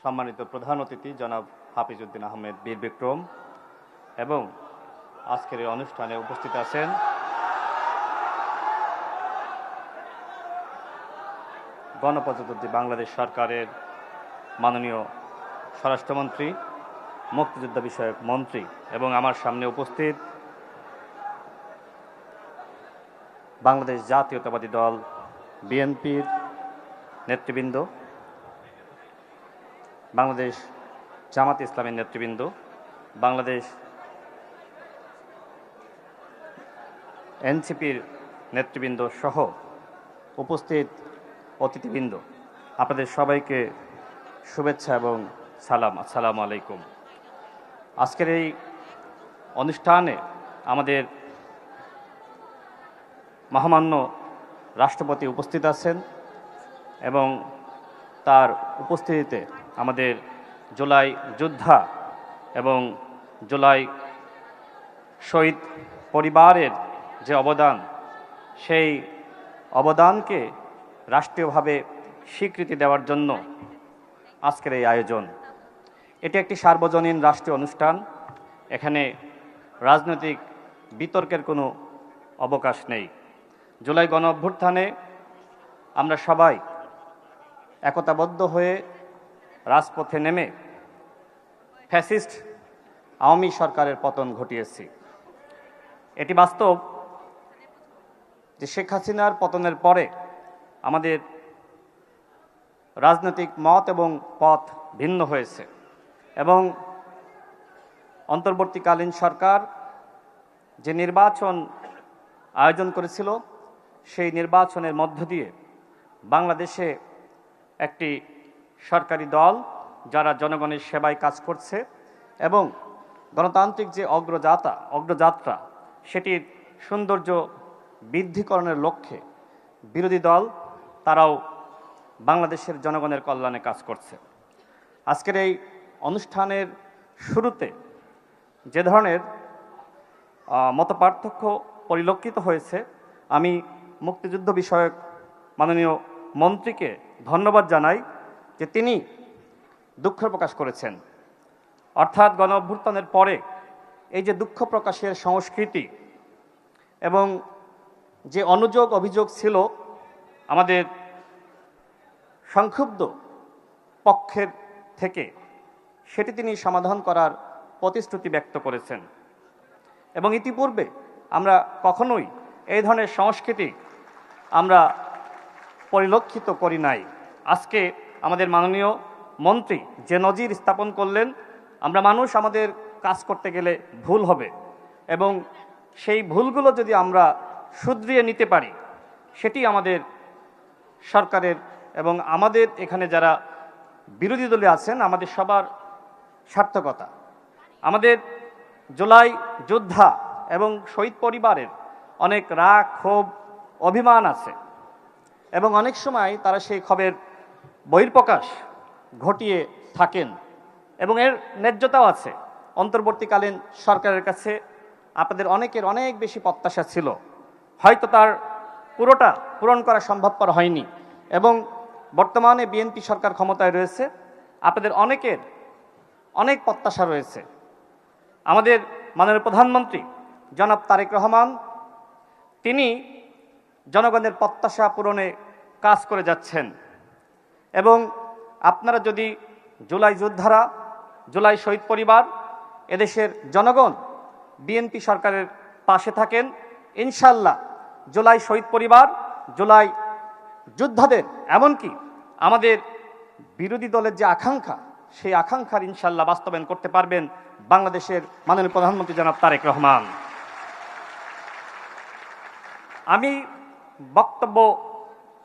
সম্মানিত প্রধান অতিথি জনাব হাফিজ উদ্দিন আহমেদ বীর বিক্রম এবং আজকের এই অনুষ্ঠানে উপস্থিত আছেন গণপ্রজাতন্ত্রী বাংলাদেশ সরকারের মাননীয় স্বরাষ্ট্রমন্ত্রী, মুক্তিযোদ্ধা বিষয়ক মন্ত্রী এবং আমার সামনে উপস্থিত বাংলাদেশ জাতীয়তাবাদী দল বিএনপির নেতৃবৃন্দ, বাংলাদেশ জামাত ইসলামের নেতৃবৃন্দ, বাংলাদেশ এনসিপির নেতৃবৃন্দ সহ উপস্থিত অতিথিবৃন্দ, আপনাদের সবাইকে শুভেচ্ছা এবং সালাম। আসসালামু আলাইকুম। আজকের এই অনুষ্ঠানে আমাদের মহামান্য রাষ্ট্রপতি উপস্থিত আছেন এবং তার উপস্থিতিতে আমাদের জুলাই যোদ্ধা এবং জুলাই শহীদ পরিবারের যে অবদান, সেই অবদানকে রাষ্ট্রীয়ভাবে স্বীকৃতি দেওয়ার জন্য আজকের এই আয়োজন। এটি একটি সার্বজনীন রাষ্ট্রীয় অনুষ্ঠান। এখানে রাজনৈতিক বিতর্কের কোনো অবকাশ নেই। জুলাই গণ অভ্যুত্থানে আমরা সবাই একতাবদ্ধ হয়ে রাজপথে নেমে ফ্যাসিস্ট আওয়ামী সরকারের পতন ঘটিয়েছি। এটি বাস্তব যে শেখ হাসিনার পতনের পরে আমাদের রাজনৈতিক মত এবং পথ ভিন্ন হয়েছে এবং অন্তর্বর্তীকালীন সরকার যে নির্বাচন আয়োজন করেছিল, সেই নির্বাচনের মধ্য দিয়ে বাংলাদেশে একটি সরকারি দল যারা জনগণের সেবায় কাজ করছে এবং গণতান্ত্রিক যে অগ্রযাত্রা সেটির সৌন্দর্য বৃদ্ধিকরণের লক্ষ্যে বিরোধী দল তারাও বাংলাদেশের জনগণের কল্যাণে কাজ করছে। আজকের এই অনুষ্ঠানের শুরুতে যে ধরনের মতপার্থক্য পরিলক্ষিত হয়েছে, আমি মুক্তিযুদ্ধ বিষয়ক মাননীয় মন্ত্রীকে ধন্যবাদ জানাই যে তিনি দুঃখ প্রকাশ করেছেন। অর্থাৎ গণ অভ্যুত্থানের পরে এই যে দুঃখ প্রকাশের সংস্কৃতি এবং যে অনুযোগ অভিযোগ ছিল আমাদের সংক্ষুব্ধ পক্ষের থেকে, সেটি তিনি সমাধান করার প্রতিশ্রুতি ব্যক্ত করেছেন এবং ইতিপূর্বে আমরা কখনোই এই ধরনের সংস্কৃতি আমরা পরিলক্ষিত করি নাই। আজকে আমাদের মাননীয় মন্ত্রী যে নজির স্থাপন করলেন, আমরা মানুষ আমাদের কাজ করতে গেলে ভুল হবে এবং সেই ভুলগুলো যদি আমরা শুধরিয়ে নিতে পারি, সেটি আমাদের সরকারের এবং আমাদের এখানে যারা বিরোধী দলে আছেন আমাদের সবার সার্থকতা। আমাদের জুলাই যোদ্ধা এবং শহীদ পরিবারের অনেক রাগ, ক্ষোভ, অভিমান আছে এবং অনেক সময় তারা সেই ক্ষোভের বহিঃপ্রকাশ ঘটিয়ে থাকেন এবং এর ন্যায্যতাও আছে। অন্তর্বর্তীকালীন সরকারের কাছে আপনাদের অনেকের অনেক বেশি প্রত্যাশা ছিল, হয়তো তার পুরোটা পূরণ করা সম্ভবপর হয়নি এবং বর্তমানে বিএনপি সরকার ক্ষমতায় রয়েছে, আপনাদের অনেকের অনেক প্রত্যাশা রয়েছে। আমাদের মাননীয় প্রধানমন্ত্রী জনাব তারেক রহমান তিনি জনগণের প্রত্যাশা পূরণে কাজ করে যাচ্ছেন এবং আপনারা যদি জুলাই যোদ্ধারা, জুলাই শহীদ পরিবার, এদেশের জনগণ বিএনপি সরকারের পাশে থাকেন, ইনশাল্লাহ জুলাই শহীদ পরিবার, জুলাই যোদ্ধাদের, এমনকি আমাদের বিরোধী দলের যে আকাঙ্ক্ষা, সেই আকাঙ্ক্ষার ইনশাল্লাহ বাস্তবায়ন করতে পারবেন বাংলাদেশের মাননীয় প্রধানমন্ত্রী জনাব তারেক রহমান। আমি বক্তব্য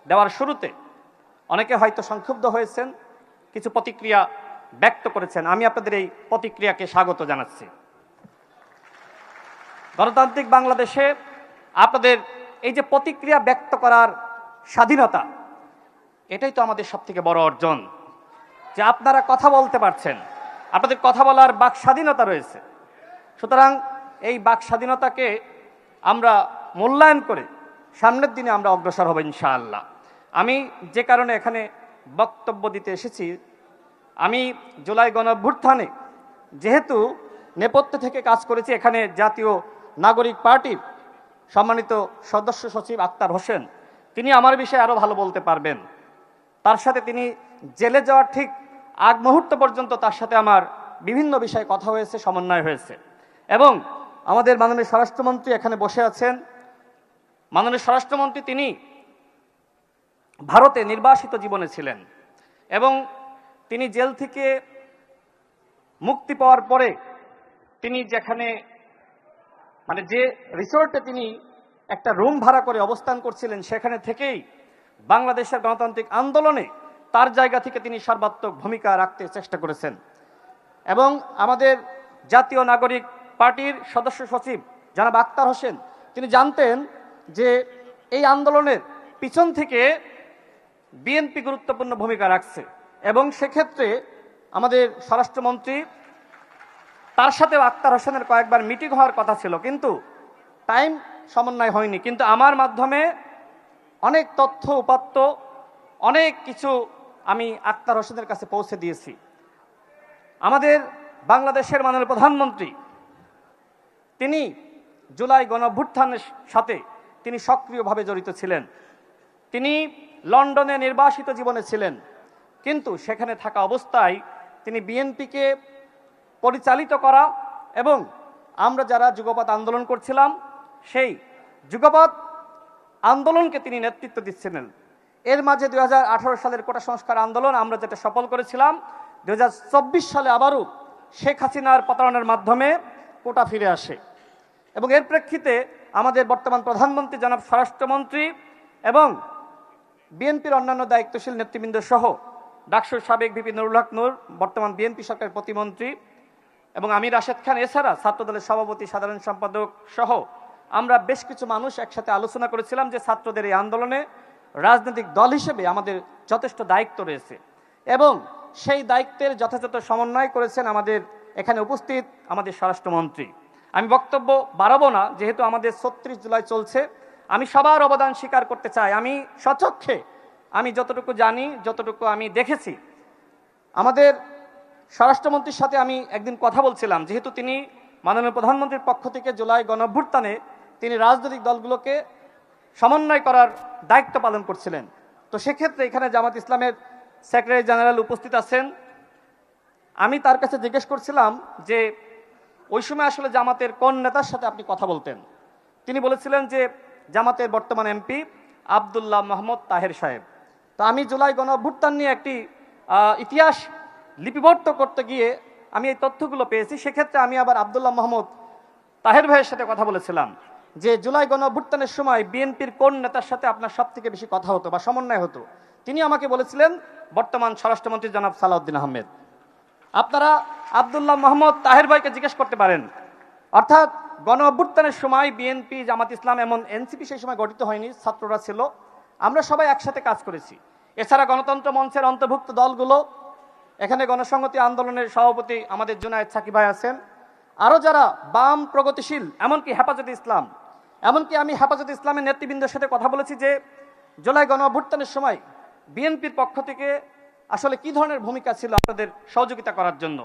দেওয়ার শুরুতে অনেকে হয়তো সংক্ষুব্ধ হয়েছেন, কিছু প্রতিক্রিয়া ব্যক্ত করেছেন। আমি আপনাদের এই প্রতিক্রিয়াকে স্বাগত জানাচ্ছি। গণতান্ত্রিক বাংলাদেশে আপনাদের এই যে প্রতিক্রিয়া ব্যক্ত করার স্বাধীনতা, এটাই তো আমাদের সবথেকে বড় অর্জন, যে আপনারা কথা বলতে পারছেন, আপনাদের কথা বলার বাক স্বাধীনতা রয়েছে। সুতরাং এই বাক স্বাধীনতাকে আমরা মূল্যায়ন করে সামনের দিনে আমরা অগ্রসর হব ইনশাআল্লাহ। আমি যে কারণে এখানে বক্তব্য দিতে এসেছি, আমি জুলাই গণঅভ্যুত্থানে যেহেতু নেপথ্য থেকে কাজ করেছি, এখানে জাতীয় নাগরিক পার্টির সম্মানিত সদস্য সচিব আক্তার হোসেন তিনি আমার বিষয়ে আরও ভালো বলতে পারবেন। তার সাথে তিনি জেলে যাওয়ার ঠিক আগ মুহূর্ত পর্যন্ত তার সাথে আমার বিভিন্ন বিষয়ে কথা হয়েছে, সমন্বয় হয়েছে। এবং আমাদের মাননীয় স্বরাষ্ট্রমন্ত্রী এখানে বসে আছেন। মাননীয় স্বরাষ্ট্রমন্ত্রী তিনি ভারতে নির্বাসিত জীবনে ছিলেন এবং তিনি জেল থেকে মুক্তি পাওয়ার পরে তিনি যেখানে যে রিসোর্টে তিনি একটা রুম ভাড়া করে অবস্থান করছিলেন, সেখানে থেকেই বাংলাদেশের গণতান্ত্রিক আন্দোলনে তার জায়গা থেকে তিনি সর্বাত্মক ভূমিকা রাখতে চেষ্টা করেছেন। এবং আমাদের জাতীয় নাগরিক পার্টির সদস্য সচিব জনাব আক্তার হোসেন তিনি জানতেন যে এই আন্দোলনের পিছন থেকে বিএনপি গুরুত্বপূর্ণ ভূমিকা রাখছে এবং সেক্ষেত্রে আমাদের স্বরাষ্ট্রমন্ত্রী তার সাথেও আক্তার হোসেনের কয়েকবার মিটিং হওয়ার কথা ছিল, কিন্তু টাইম সমন্বয় হয়নি। কিন্তু আমার মাধ্যমে অনেক তথ্য উপাত্ত অনেক কিছু আমি আক্তার হোসেনের কাছে পৌঁছে দিয়েছি। আমাদের বাংলাদেশের মাননীয় প্রধানমন্ত্রী তিনি জুলাই গণঅভ্যুত্থানের সাথে তিনি সক্রিয়ভাবে জড়িত ছিলেন। তিনি লন্ডনে নির্বাসিত জীবনে ছিলেন, কিন্তু সেখানে থাকা অবস্থায় তিনি বিএনপিকে পরিচালিত করা এবং আমরা যারা যুগপৎ আন্দোলন করছিলাম সেই যুগপৎ আন্দোলনকে তিনি নেতৃত্ব দিচ্ছিলেন। এর মাঝে 2018 সালের কোটা সংস্কার আন্দোলন আমরা যেটা সফল করেছিলাম, 2024 সালে আবারও শেখ হাসিনার পতনের মাধ্যমে কোটা ফিরে আসে এবং এর প্রেক্ষিতে আমাদের বর্তমান প্রধানমন্ত্রী জনাব স্বরাষ্ট্রমন্ত্রী এবং বিএনপির অন্যান্য দায়িত্বশীল নেতৃবৃন্দ সহ ডাকসুর সাবেক ভিপি নুরুল হক নূর, বর্তমান বিএনপি সরকারের প্রতিমন্ত্রী এবং আমির রাশেদ খান, এছাড়া ছাত্রদলের সভাপতি সাধারণ সম্পাদক সহ আমরা বেশ কিছু মানুষ একসাথে আলোচনা করেছিলাম যে ছাত্রদের এই আন্দোলনে রাজনৈতিক দল হিসেবে আমাদের যথেষ্ট দায়িত্ব রয়েছে এবং সেই দায়িত্বের যথাযথ সমন্বয় করেছেন আমাদের এখানে উপস্থিত আমাদের স্বরাষ্ট্রমন্ত্রী। আমি বক্তব্য বাড়াবো না, যেহেতু আমাদের 36 জুলাই চলছে। আমি সবার অবদান স্বীকার করতে চাই। আমি স্বচক্ষে আমি যতটুকু জানি, যতটুকু আমি দেখেছি, আমাদের স্বরাষ্ট্রমন্ত্রীর সাথে আমি একদিন কথা বলছিলাম, যেহেতু তিনি মাননীয় প্রধানমন্ত্রীর পক্ষ থেকে জুলাই গণঅভ্যুত্থানে তিনি রাজনৈতিক দলগুলোকে সমন্বয় করার দায়িত্ব পালন করছিলেন। তো সেক্ষেত্রে এখানে জামাত ইসলামের সেক্রেটারি জেনারেল উপস্থিত আছেন। আমি তার কাছে জিজ্ঞেস করছিলাম যে ওই সময় আসলে জামাতের কোন নেতার সাথে আপনি কথা বলতেন। তিনি বলেছিলেন যে জামাতের বর্তমান এমপি আব্দুল্লাহ মোহাম্মদ তাহের সাহেব। তো আমি জুলাই গণঅভ্যুত্থান নিয়ে একটি ইতিহাস লিপিবদ্ধ করতে গিয়ে আমি এই তথ্যগুলো পেয়েছি। সেক্ষেত্রে আমি আবার আব্দুল্লাহ মোহাম্মদ তাহের ভাইয়ের সাথে কথা বলেছিলাম যে জুলাই গণঅভ্যুত্থানের সময় বিএনপির কোন নেতার সাথে আপনার সব থেকে বেশি কথা হতো বা সমন্বয় হতো। তিনি আমাকে বলেছিলেন বর্তমান স্বরাষ্ট্রমন্ত্রী জনাব সালাউদ্দিন আহমেদ। আপনারা আব্দুল্লাহ মোহাম্মদ তাহের ভাইকে জিজ্ঞেস করতে পারেন। অর্থাৎ গণঅভ্যুত্থানের সময় বিএনপি, জামাত ইসলাম, এমন এনসিপি সেই সময় গঠিত হয়নি, ছাত্ররা ছিল, আমরা সবাই একসাথে কাজ করেছি। এছাড়া গণতন্ত্র মঞ্চের অন্তর্ভুক্ত দলগুলো, এখানে গণসংহতি আন্দোলনের সভাপতি আমাদের জুনায়েদ সাকিব ভাই আছেন, আরও যারা বাম প্রগতিশীল, এমনকি হেফাজতে ইসলাম, এমনকি আমি হেফাজতে ইসলামের নেতৃবৃন্দের সাথে কথা বলেছি যে জুলাই গণঅভ্যুত্থানের সময় বিএনপির পক্ষ থেকে আসলে কি ধরনের ভূমিকা ছিল আপনাদের সহযোগিতা করার জন্য।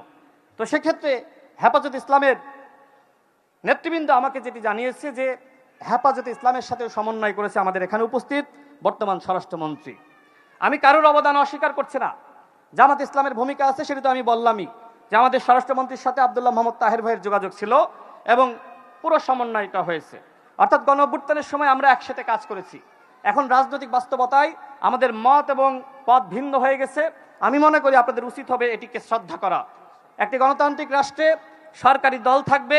তো সেক্ষেত্রে হেফাজতে ইসলামের নেতৃবৃন্দ আমাকে যেটি জানিয়েছে যে হেফাজতে ইসলামের সাথে সমন্বয় করেছে আমাদের এখানে উপস্থিত বর্তমান স্বরাষ্ট্রমন্ত্রী। আমি কারোর অবদান অস্বীকার করছি না, জামাত ইসলামের ভূমিকা আছে, সেটা তো আমি বললামই যে আমাদের স্বরাষ্ট্রমন্ত্রীর সাথে আব্দুল্লাহ মোহাম্মদ তাহের ভাইয়ের যোগাযোগ ছিল এবং পুরো সমন্বয়টা হয়েছে। অর্থাৎ গণঅভ্যুত্থানের সময় আমরা একসাথে কাজ করেছি। এখন রাজনৈতিক বাস্তবতায় আমাদের মত এবং পথ ভিন্ন হয়ে গেছে। আমি মনে করি আপনাদের উচিত হবে এটিকে শ্রদ্ধা করা। একটি গণতান্ত্রিক রাষ্ট্রে সরকারি দল থাকবে,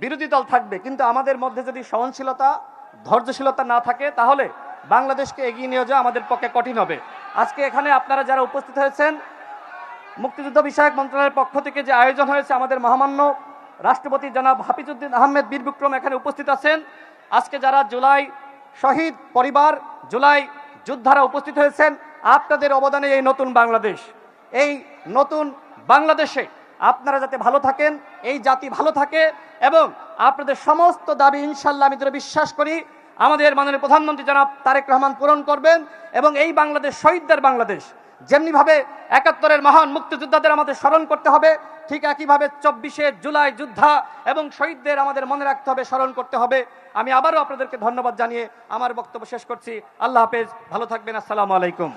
বিরোধী দল থাকবে, কিন্তু আমাদের মধ্যে যদি সহনশীলতা, ধৈর্যশীলতা না থাকে তাহলে বাংলাদেশকে এগিয়ে নিয়ে যাওয়া আমাদের পক্ষে কঠিন হবে। আজকে এখানে আপনারা যারা উপস্থিত হয়েছেন, মুক্তিযুদ্ধ বিষয়ক মন্ত্রণালয়ের পক্ষ থেকে যে আয়োজন হয়েছে, আমাদের মহামান্য রাষ্ট্রপতি জনাব হাফিজউদ্দিন আহমেদ বীর বিক্রম এখানে উপস্থিত আছেন। আজকে যারা জুলাই শহীদ পরিবার, জুলাই যোদ্ধারা উপস্থিত হয়েছেন, আপনাদের অবদানে এই নতুন বাংলাদেশ, এই নতুন বাংলাদেশে আপনারা যাতে ভালো থাকেন, এই জাতি ভালো থাকে এবং আপনাদের সমস্ত দাবি ইনশাল্লাহ আমি দৃঢ় বিশ্বাস করি আমাদের মাননীয় প্রধানমন্ত্রী জনাব তারেক রহমান পূরণ করবেন এবং এই বাংলাদেশ শহীদদের বাংলাদেশ, যেমনিভাবে 71-এর মহান মুক্তিযোদ্ধাদের আমাদের স্মরণ করতে হবে, ঠিক একইভাবে 24শে জুলাই যোদ্ধা এবং শহীদদের আমাদের মনে রাখতে হবে, স্মরণ করতে হবে। আমি আবারও আপনাদেরকে ধন্যবাদ জানিয়ে আমার বক্তব্য শেষ করছি। আল্লাহ হাফেজ, ভালো থাকবেন। আসসালামু আলাইকুম।